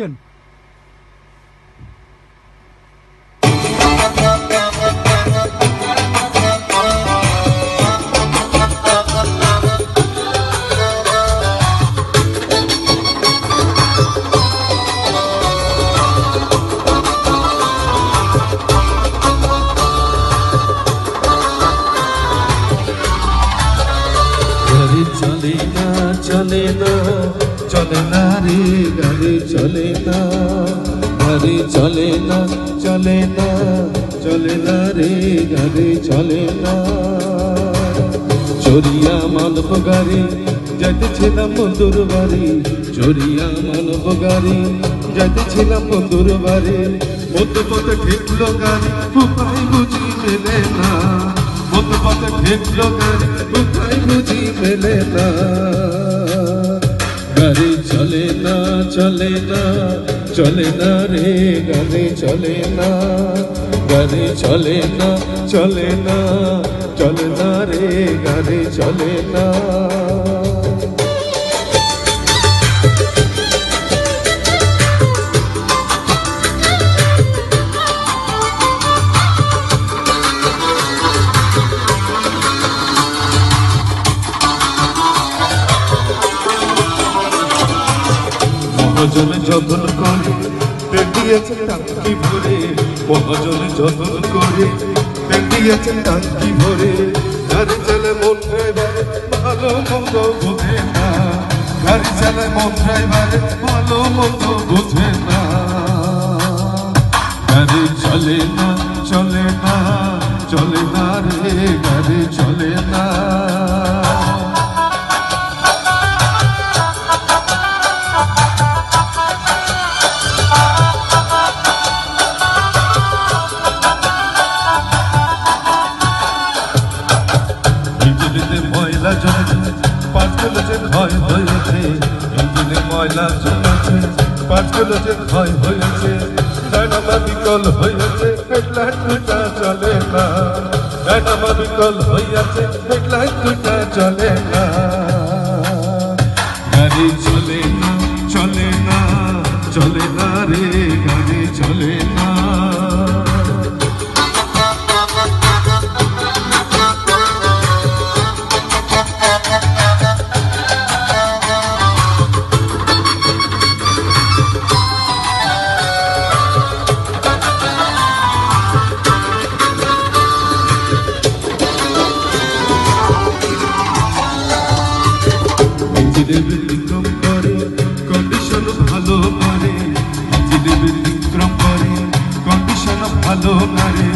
Action. গাড়ি চলে না চলে না চলে না রে গাড়ি চলে না গাড়ি চলে না চলে না চলে না রে গাড়ি চলে না চড়িয়া মানব গাড়ি যাইতেছিলাম বন্ধুর বাড়ি চড়িয়া মানব গাড়ি যাইতেছিলাম বন্ধুর বাড়ি মধ্যে পথে ঠেকলো গাড়ি উপায় বুঝি মেলে না মধ্যে পথে ঠেকলো গাড়ি উপায় বুঝি মেলে না গাড়ি চলে না চলে না চলে না রে গাড়ি চলে না গাড়ি চলে না চলে না চলে না রে গাড়ি চলে না মহাজনে যতন করে তেল দিয়েছে টাঙ্কি ভরে মহাজনে যতন করে তেল দিয়েছে টাঙ্কি ভরে গাড়ি চালে মন ড্রাইভারে ভালো মন্দ বোঝে না গাড়ি চালে মন ড্রাইভারে ভালো মন্দ বোঝে না গাড়ি চলে না চলে না চলে না রে গাড়ি চলে না ময়লা জমেছে পাঁচগুলো যে ক্ষয় হয়েছে ইঞ্জিনে ময়লা জমেছে পাঁচগুলো যে ক্ষয় হয়েছে ডায়নামা বিকল হয়েছে হেডলাইট দুটা চলে না ডায়নামা বিকল হয়েছে হেডলাইট দুটা চলে না গাড়ি চলে না চলে না চলে না রে গাড়ি চলে না ব্যতিক্রম করে কন্ডিশন ভালো করে ব্যতিক্রম করে কন্ডিশন ভালো করে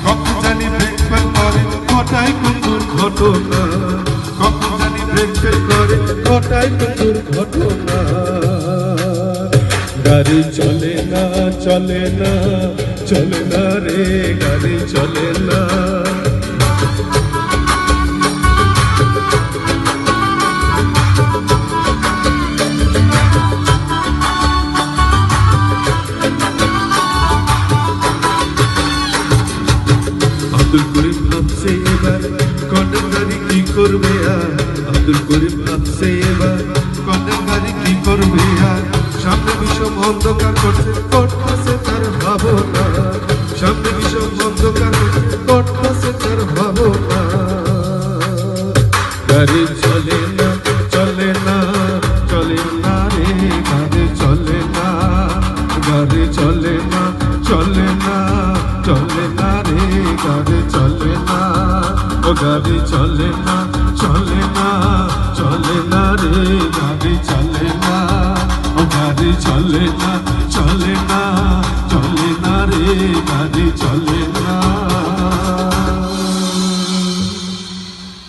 কখন জানি ব্রেক ফেল করে ঘটায় কোন দুর্ঘটনা কখন জানি ব্রেক ফেল করে ঘটায় কোন দুর্ঘটনা গাড়ি চলে না চলে না চলে না রে গাড়ি চলে না আব্দুল করিম ভাবছে এবার কন্ডেম গাড়ি কি করবে আর আব্দুল করিম ভাবছে এবার কন্ডেম গাড়ি কি করবে আর সামনে বিষম অন্ধকার করছে কটকাছে তার ভাবনা সামনে বিষম অন্ধকার করছে কটকাছে তার ভাবনা গাড়ি চলে না চলে না চলে না রে গাড়ি চলে না গাড়ি চলে না চলে না চলে না রে গাড়ি চলে না ও গাড়ি চলে না চলে না চলে না রে গাড়ি চলে না ও গাড়ি চলে না চলে না চলে না রে গাড়ি চলে না।